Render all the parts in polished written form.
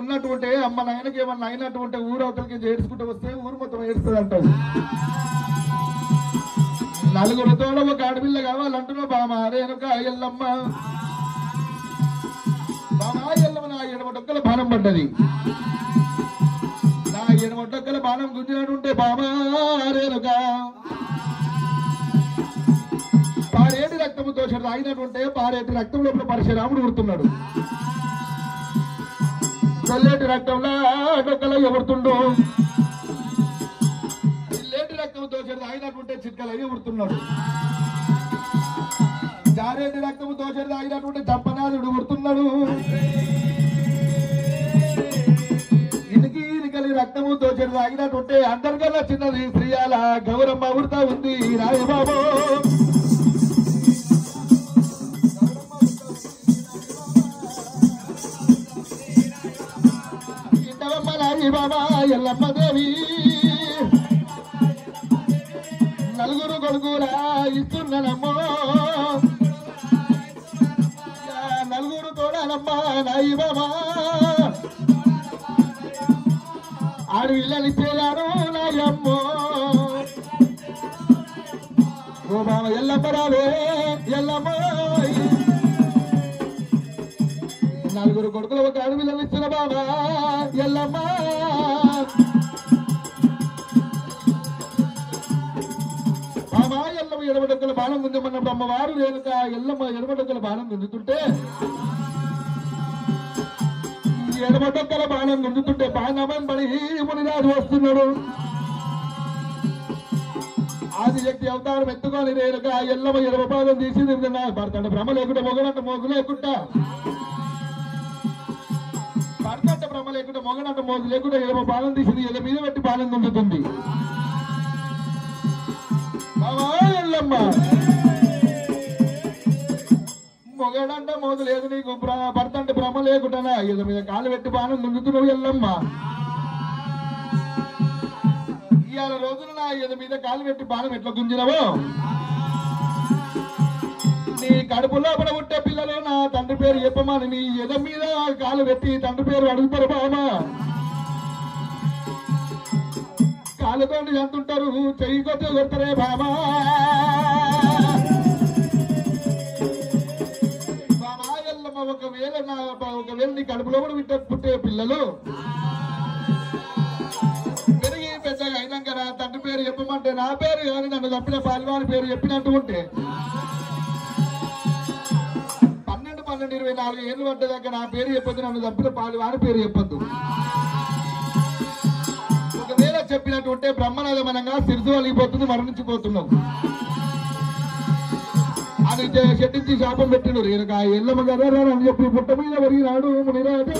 ఉన్నటువంటి అమ్మ నాయనకి ఏమన్నా అయినటువంటి ఊరవతలకి ఏడ్చుకుంటూ వస్తే ఊరు మొత్తం ఏడుస్తుంది అంటావు. నలుగురితో ఒక ఆడపిల్ల కావాలంటున్నావు. బామా రేణుక ఎల్లమ్మ, బామా ఎల్లమ్మ నా ఎడమడొక్కల బాణం పడ్డది. నా ఎడమడొక్కల బాణం గుంజినట్టుంటే బామా రేణుక పారేటి రక్తము దోషడు తాగినట్టుంటే పారేటి రక్తం లోపల పరశురాముడు ఉడుతున్నాడు. చల్లేటి రక్తంలో డొక్కలో ఎవరుతుండో చిల్లేటి రక్తం దోషడు తాగినట్టుంటే చిట్కలు ఉడుతున్నాడు. జారేటి రక్తము దోషడు తాగినట్టుంటే చంపనాథుడు ఉడుతున్నాడు. ఇనికలి రక్తము దోషడు తాగినట్టుంటే అందరికల్లా చిన్నది శ్రీయాల గౌరమ్మ ఉడతా ఉంది. రాయబాబు బాబా ఎల్లమ్మ దేవి నలుగురు కొడుకులా ఇస్తున్నానమ్మో, నలుగురు తోడాలమ్మా నాయి బాబా ఆడపిల్లలు ఇచ్చేదాను నాయమ్మో. ఓ బాబా ఎల్లమ్మ రావే ఎల్లమ్మ, నలుగురు కొడుకులు ఒక ఆడపిల్లలు ఇచ్చిన బాబా ఎల్లమ్మ. బాబా ఎల్లమ్మ ఎడమడొక్కల బాణం గుంజమన్నప్పుడు అమ్మవారు రేణుక ఎల్లమ్మ ఎడమడొక్కల బాణం గుంజుతుంటే ఎడమడొక్కల బాణం గుంజుతుంటే బాణమని పడి మునిరాజు వస్తున్నాడు. ఆది శక్తి అవతారం ఎత్తుకొని రేణుక ఎల్లమ్మ ఎడమ పాదం తీసి భర్త భ్రమ లేకుండా మొగనంట మోగు లేకుండా భర్తంట భ్రమ లేకుండా మొగనంట మోగు లేకుండా ఎడమ పాదం తీసింది. ఎడ మీద పెట్టి పాదం గుంజుతుంది. ఎల్లమ్మ మొగడంట మోగు లేదు నీకు, భర్త అంటే భ్రమ లేకుండా ఎడ మీద కాలు పెట్టి పాదం గుంజుతున్నావు ఎల్లమ్మ. ఇవాళ రోజున నా ఎద మీద కాలు పెట్టి పాదం ఎట్లా గుంజినవో, నీ కడుపు లోపల పుట్టే పిల్లలు నా తండ్రి పేరు చెప్పమని నీ ఎద మీద కాలు పెట్టి తండ్రి పేరు అడుగుతారు. బామా కాలుతో చంతుంటారు, చెయ్యి కొద్ది కొడతారే బామా. బామా ఎల్లమ్మ ఒకవేళ నీ కడుపు లోపల పుట్టే పిల్లలు పెరిగి పెద్దగా అయినాక నా తండ్రి పేరు చెప్పమంటే నా పేరు కానీ నన్ను తప్పిన పాల్వాని పేరు చెప్పినట్టు ఉంటే 12-24 ఏళ్ళు పడ్డదాకా నా పేరు చెప్పొద్దు, నన్ను తప్పిన పాల్వాని పేరు చెప్పొద్దు. ఒకవేళ చెప్పినట్టు ఉంటే బ్రహ్మనాథమనంగా సిరిసు అలిగిపోతుంది, మరణించిపోతున్నావు అని చెట్టించి శాపం పెట్టిండు. రేణుక ఎల్లమ్మ గారు అని చెప్పి పుట్ట మీద వరిగినాడు మునిరాజా,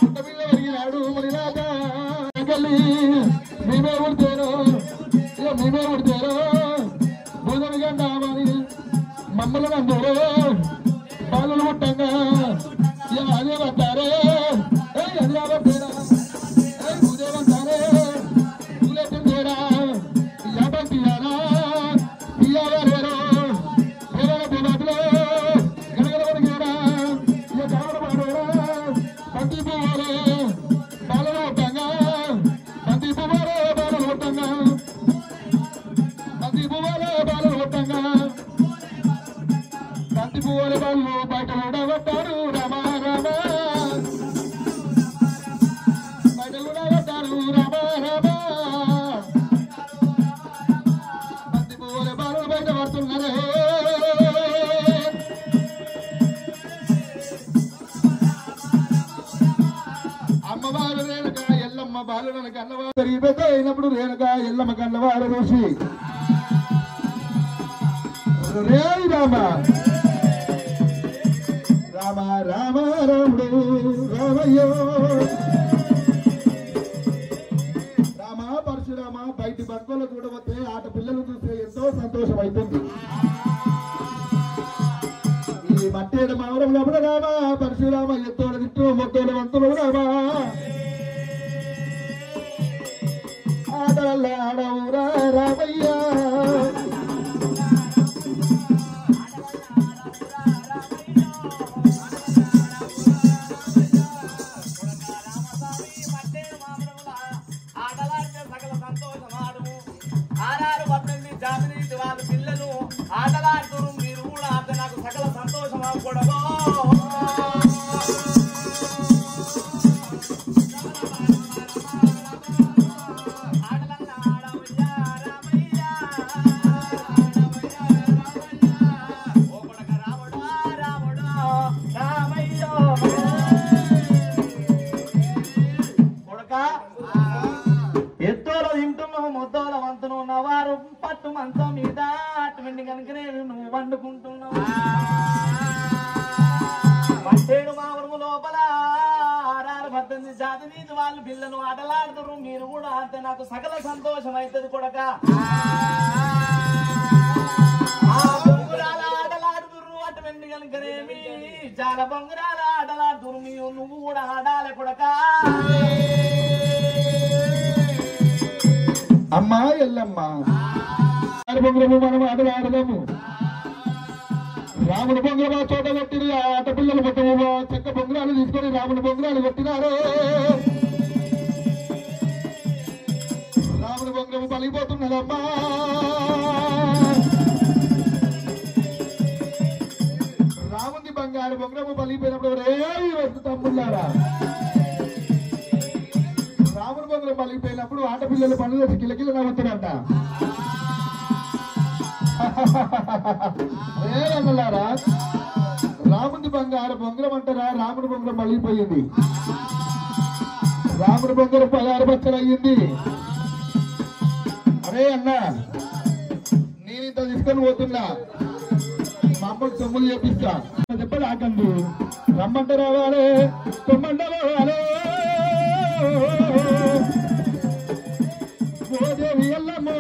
పుట్ట మీద వరిగినాడు మునిరాజా. మేమే ఉడితేరో భూజమి గండామని మమ్మల్ని అందరూ బాలు పుట్టంగా అదే పడ్డారే అదే పడ్డారా భూదేవంటారే పూలేరా యాపంటియారా ఇయ్యారేరో ఏదైనా పోరాటలో గడగడ పడిగారా ఇక కావడ పాడేరా బంతి పువ్వారే బాలలో పుట్టంగా బంతి పువ్వారే బాలలు పుట్టంగా బంతి పువ్వారే బాలలు పుట్టంగా బంతి పువ్వుల వాళ్ళు బయట ఉండగొట్టారు. రామా రామా బయట ఉండగొట్టారు. రామా రామా బంతి పువ్వుల వాళ్ళు బయట పడుతున్నారే. అమ్మవారు రేణుక ఎల్లమ్మ బాలులను కన్నవారు పెరిగి పెద్ద అయినప్పుడు రేణుక ఎల్లమ్మ కన్నవారు చూసి రే రామ రామ రామ రాముడు రామయ్యో రామ పరశురామ బయటి బంకులు చూడవస్తే ఆట పిల్లలు చూస్తే ఎంతో సంతోషం అవుతుంది. ఈ మట్టేడు మావరం లోపల రామ పరశురామ ఎత్తోడ తిట్టు మొత్తోడ వంతులు రామ ఆటల ఆడవురా రామయ్యా. వండుకుంటున్నాం పట్టేడు మామూలు లోపల 18 జాతి నీతి వాళ్ళు పిల్లలు ఆటలాడుతున్నారు మీరు కూడా అంతే నాకు సకల సంతోషం అవుతుంది కొడక బొంగురాల ఆటలాడుతురు అటువంటి కనుకనేమి చాలా బొంగురాల ఆటలాడుతురు నువ్వు కూడా ఆడాలి కొడక అమ్మా ఎల్లమ్మ బొంగరము మనం ఆటలు ఆడదాము రాముడు బొంగరం ఆ చోట కొట్టిన ఆట పిల్లలు మొత్తము చెక్క బొంగరాలు తీసుకొని రాముడు బొంగరాలు కొట్టినారు రాముడు బొంగరము పలిగిపోతున్నదమ్మా రాముడి బంగారు బొంగరము పలిగిపోయినప్పుడు రే వస్తు తమ్ముళ్ళారా రాముడు బొంగరం పలిగిపోయినప్పుడు ఆటపిల్లలు పనులు తెచ్చి కిలకిల నవ్వుతారంట అన్నలారా రాముడి బంగారు బొంగరం అంటారా రాముడి బొంగరం పలిగిపోయింది రాముడి బొంగరం 16 బచ్చలు అయ్యింది అరే అన్న నేను ఇంత తీసుకొని పోతున్నా మా అమ్మకు తొమ్ములు చేపిస్తా చెప్పండి ఆకండి రమ్మంట రావాలి తొమ్మంట రావాలి ఓదేవి ఎల్లమ్మో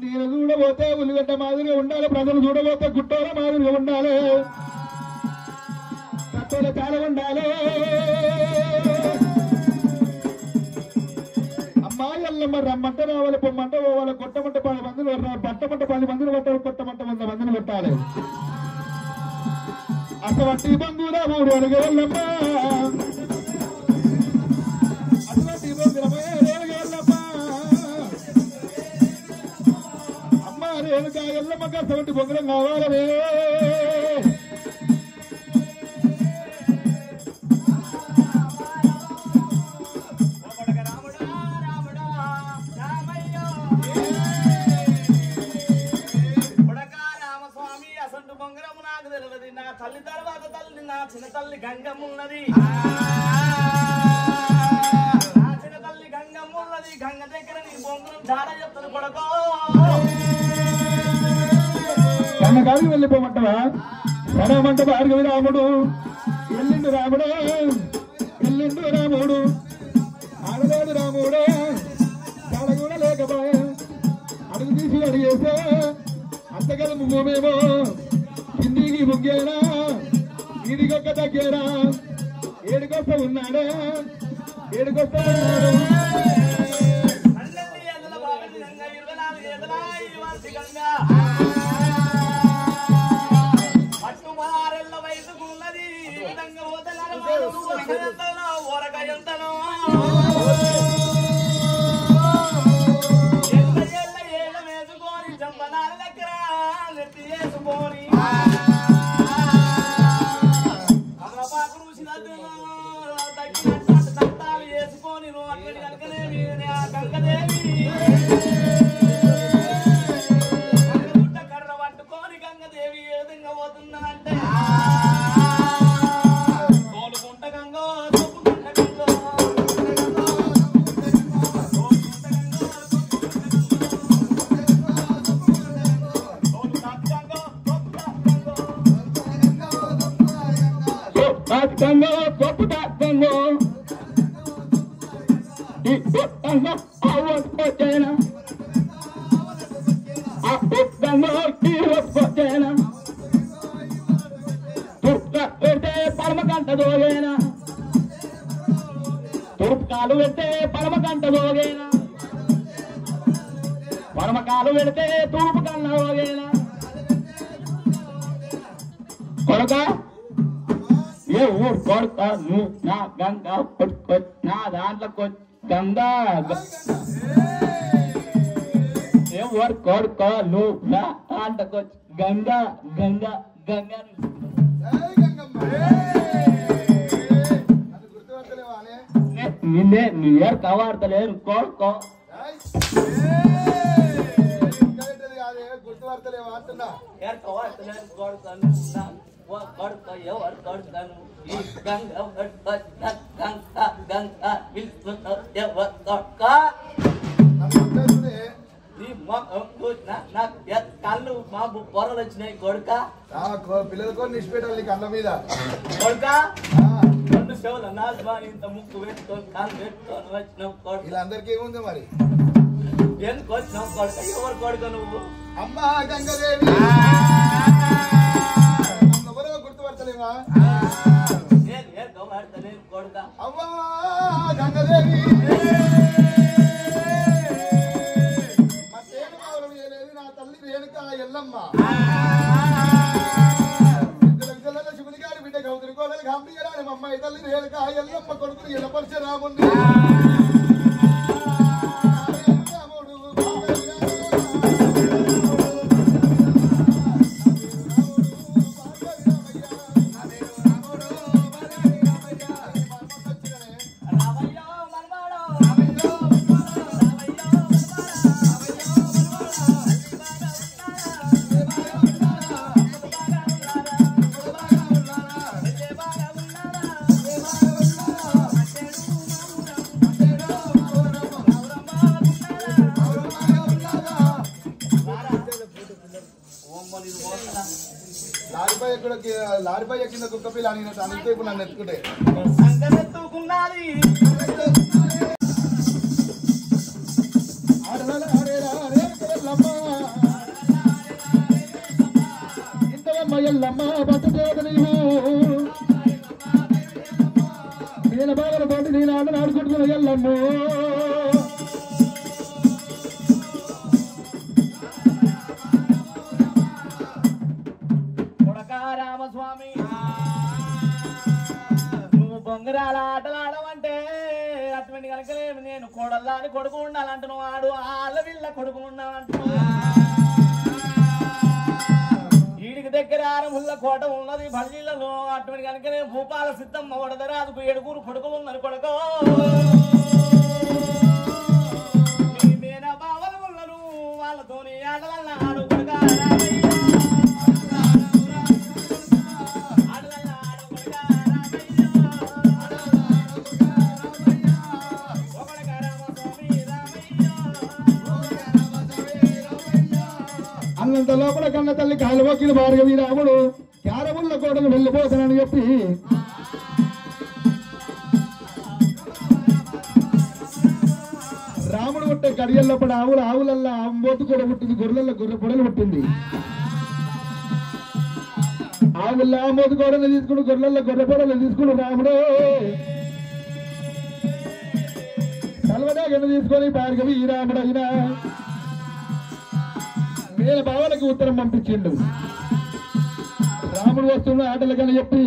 నేను చూడబోతే ఉల్లిగడ్డ మాదిరిగా ఉండాలి ప్రజలు చూడబోతే గుట్టోల మాదిరిగా ఉండాలి కట్టోల చాలా ఉండాలి అమ్మాయి ఎల్లమ్మ రమ్మంట రావాలి పొమ్మంట పోవాలి కొట్టమంట 10 మందిని పట్టమంట 10 మందిని పట్టాలి కొట్టమంట 100 మందిని కొట్టాలి అటువంటి బంధువుల 3 అడుగు వెళ్ళమ్మ అటువంటి బంధువులమే వెళ్ళమ్మ అమ్మ రేణుక ఎల్లమ్మకి అటువంటి బొంగరం కావాలనే తల్లి తర్వాత తల్లి నా చిన్న తల్లి గంగమ్మున్నది నా చిన్న తల్లి గంగమ్మున్నది గంగ దగ్గర నీ బొంగరం జాడ చెప్తాను కొడకో కన్న గారికి వెళ్ళిపోమంటావా సడమంట భార్గవి రాముడు ఎల్లిండు రాముడు ఎల్లిండు రాముడు ఆడలేడు రాముడు జాడ కూడా లేకపోయా అడుగు తీసి అడిగేసే అంతగల ముమ్మేమో కిందికి ముగ్గేనా ఈడికొక్క తగ్గేరా ఏడుకొస్త ఉన్నాడే ఏడుకొస్త ఉన్నాడు పట్టు 6 వయసుకున్నది ఈ విధంగా ఓరకాయంతను ఏళ్ళ వేసుకొని చంపనాల దగ్గర నెత్తి వేసుకొని తగ్గినట్టు వేసుకొని అక్కడి కనుకనేవి గంగదేవి గుట్ట కర్ర పట్టుకొని గంగదేవి ఏ విధంగా పోతుందంటే తోలుకుంట గంగో తొప్పుకుంట గంగో Tango, poputa tango. Tango, awas pocena. Apuk tango, kiwas pocena. Turka verte parmakanta dogena. Turkalu verte parmakanta dogena. Parmakalu verte turpkanna dogena. Koraka ये ऊर कोड़का नू ना गंगा पट ना दांतला को गंगा ये ऊर कोड़का नू ना दांतला को गंगा गंगा गंगा निन्ने नियर कवार तले कोड़को यार कवार तले कोड़का కొడుక ఎవరు కొడుకను ఈ గంగ పిలుస్తున్నావు ఎవరు కొడుక నాకు కళ్ళు మాకు పొరలు వచ్చినాయి కొడుక పిల్లలతో నిష్పెట్టాలి కళ్ళ మీద కొడుక రెండు చెవుల నాలుగు ఇంత ముక్కు పెట్టుకొని కాళ్ళు పెట్టుకొని వచ్చినావు కొడుకు వీళ్ళందరికీ ఏముంది మరి ఎందుకు వచ్చినావు కొడుక ఎవరు కొడుక నువ్వు అమ్మా గంగదేవి ఎవరో గుర్తుపడతలేవా నేను కొడుక అమ్మా గంగదేవి మా తేను కావడం ఏలేదు నా తల్లి రేణుక ఎల్లమ్మ శివుని గారి బిడ్డ గౌతుని కోడలు గంభీరాని మా అమ్మాయి తల్లి రేణుక ఎల్లమ్మ కొడుకుని ఎల్లపరిచే రాముండి లారీపై ఎక్కిన కుక్క పిల్ల అని అనితే ఇప్పుడు నన్ను ఎత్తుకుంటే ఇంతవమ్మ ఎల్లమ్మ బతుకోదు నీవు నేను బాగా పోటీ నేను ఆటలు ఆడుకుంటున్నా ఎల్లమ్మ రామస్వామి నువ్వు బొంగరాల ఆటలు ఆడమంటే అటువంటి కనుకలేమి నేను కోడల్లా అని కొడుకు ఉండాలంటున్నావు ఆడు ఆళ్ళవిల్ల కొడుకు ఉండాలంటున్నావు ఈడికి దగ్గర ఆరముల్ల కోట ఉన్నది బల్లీలలో అటువంటి కనుకనే భూపాల సిద్ధమ్మ వడదరాదుకు 7 కొడుకులు ఉన్నారు కొడుకో మేనా బావలు ఉన్నారు వాళ్ళతోని ఆటలన్నా ఆడు కొడుక అన్నంత లోపల కన్న తల్లి కాలువకిన భార్గవి రాముడు క్యారముల్ల కోటలు వెళ్ళిపోతానని చెప్పి రాముడు పుట్టే కడియల్లప్పుడు ఆవులల్లా ఆంబోతు కూడా పుట్టింది గొర్రెల గొర్రె పొడలు పుట్టింది ఆవుల్లో ఆంబోతు కోడలు తీసుకుని గొర్రెల గొర్రె పొడలు తీసుకుని రాముడు సల్వదాగను తీసుకొని భార్గవి రాముడు అయినా వేల బావలకు ఉత్తరం పంపించిండు రాముడు వస్తున్న ఆటలకని చెప్పి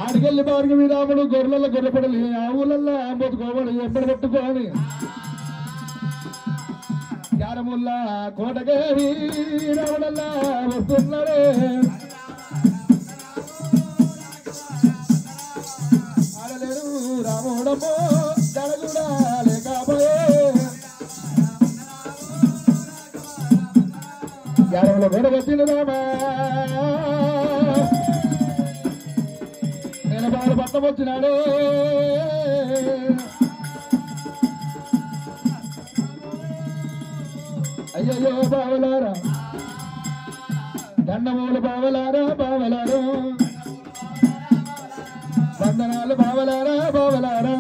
ఆడికెళ్ళి భార్గవి రాముడు గొర్రెల గొర్రెపడలు ఆవులల్లా ఆంబోతుకోవాలి ఎప్పుడు పెట్టుకోని యారముల్లా కోటకేవి రాముడల్లా వస్తున్నాడే ఆడలేడు రాముడమ్మో జడగుడా లేకపోయే యారముల గొడవ వచ్చింది రామా నేను బాగా పట్టం వచ్చినాడే అయ్యయ్యో బావలారా దండమూలు బావలారా బావలారా వందనాలు బావలారా బావలారా